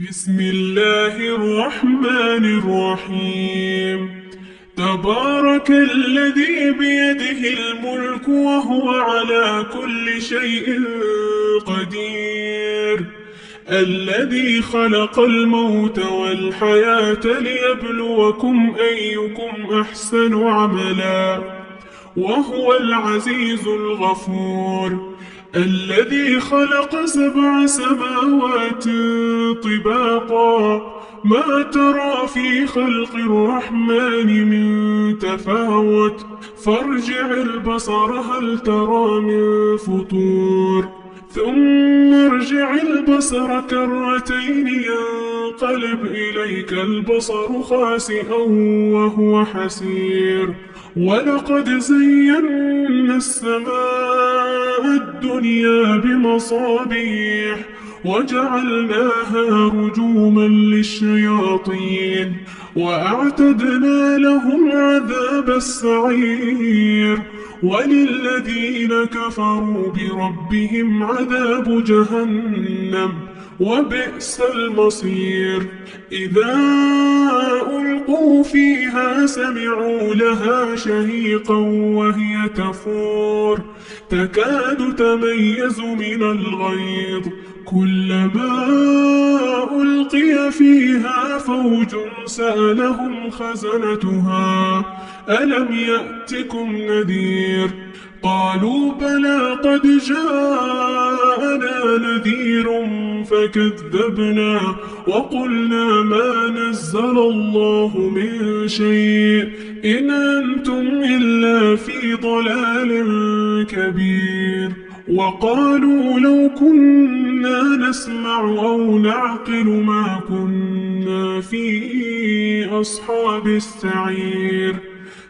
بسم الله الرحمن الرحيم. تبارك الذي بيده الملك وهو على كل شيء قدير، الذي خلق الموت والحياة ليبلوكم أيكم أحسن عملا، وهو العزيز الغفور، الذي خلق 7 سماوات طباقا، ما ترى في خلق الرحمن من تفاوت، فارجع البصر هل ترى من فطور، ثم ارجع البصر كرتين ينقلب إليك البصر خاسئا وهو حسير، ولقد زينا السماء الدنيا بمصابيح وجعلناها رجوما للشياطين وأعتدنا لهم عذاب السعير، وللذين كفروا بربهم عذاب جهنم وبئس المصير. إذا ألقوا فيها سمعوا لها شهيقا وهي تفور، تكاد تميز من الغيظ، كلما ألقي فيها فوج سألهم خزنتها ألم يأتكم نذير، قالوا بلى قد جاءنا نذير فكذبنا وقلنا ما نزل الله من شيء إن أنتم إلا في ضلال كبير، وقالوا لو كنا نسمع أو نعقل ما كنا في أصحاب السعير،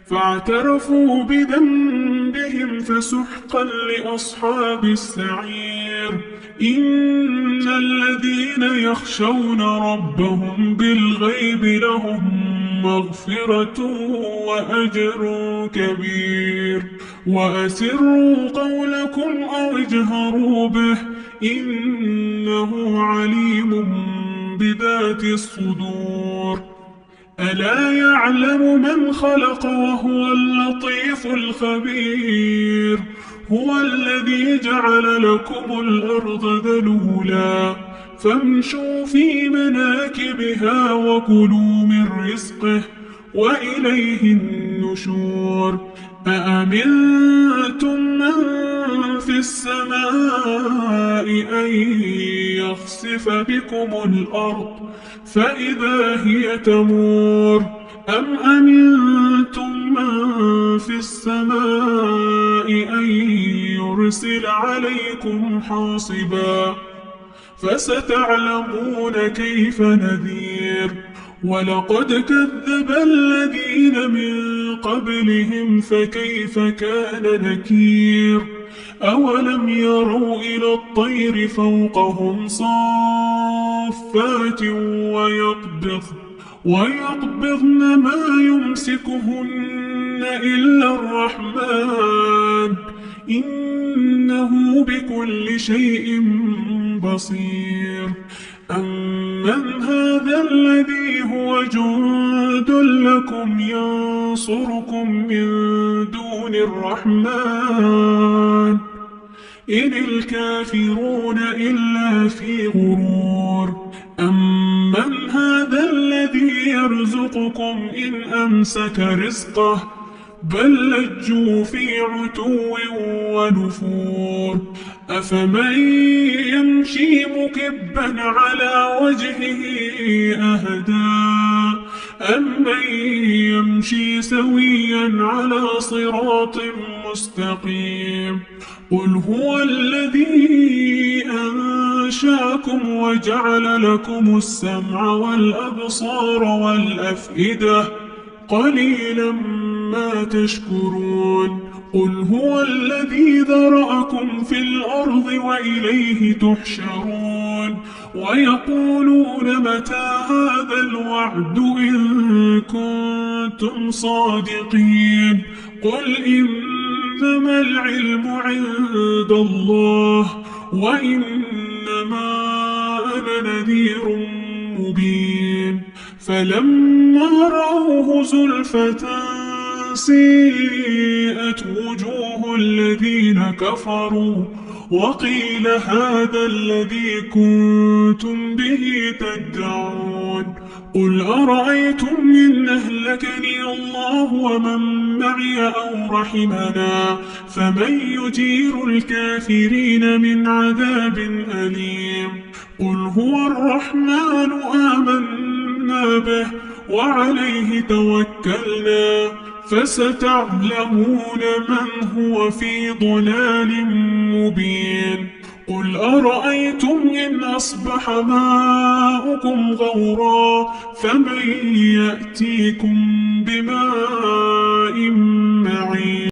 فاعترفوا بذنبهم فسحقا لأصحاب السعير. إن الذين يخشون ربهم بالغيب لهم مغفرة وأجر كبير، وأسروا قولكم أو اجهروا به إنه عليم بذات الصدور. ألا يعلم من خلق وهو اللطيف الخبير، هو الذي جعل لكم الأرض ذلولا فامشوا في مناكبها وكلوا من رزقه وإليه النشور. أأمنتم من في السماء أن يخسف بكم الأرض فإذا هي تمور، أم أمنتم من في السماء أن يرسل عليكم حاصبا، فستعلمون كيف نذير. ولقد كذب الذين من قبلهم فكيف كان نكير، أولم يروا إلى الطير فوقهم صافات ويقبضن ما يمسكهن إلا الرحمن إنه بكل شيء بصير. أمن هذا الذي هو جند لكم ينصركم من دون الرحمن إن الكافرون إلا في غرور. أمن هذا الذي يرزقكم إن أمسك رزقه بل لجوا في عتو ونفور. أفمن يمشي مكبا على وجهه أهدى أمن يمشي سويا على صراط مستقيم. قل هو الذي أنشأكم وجعل لكم السمع والأبصار والأفئدة قليلا ما تشكرون. قل هو الذي ذرأكم في الأرض وإليه تحشرون. ويقولون متى هذا الوعد إن كنتم صادقين. قل إنما العلم عند الله وإنما أنا نذير مبين فلما رأوه زلفة سيئت وجوه الذين كفروا وقيل هذا الذي كنتم به تدعون قل أرأيتم إن أهلكني الله ومن معي أو رحمنا فمن يجير الكافرين من عذاب أليم قل هو الرحمن آمنا به وعليه توكلنا فستعلمون من هو في ضلال مبين قل أرأيتم إن أصبح ماؤكم غورا فمن يأتيكم بماء معين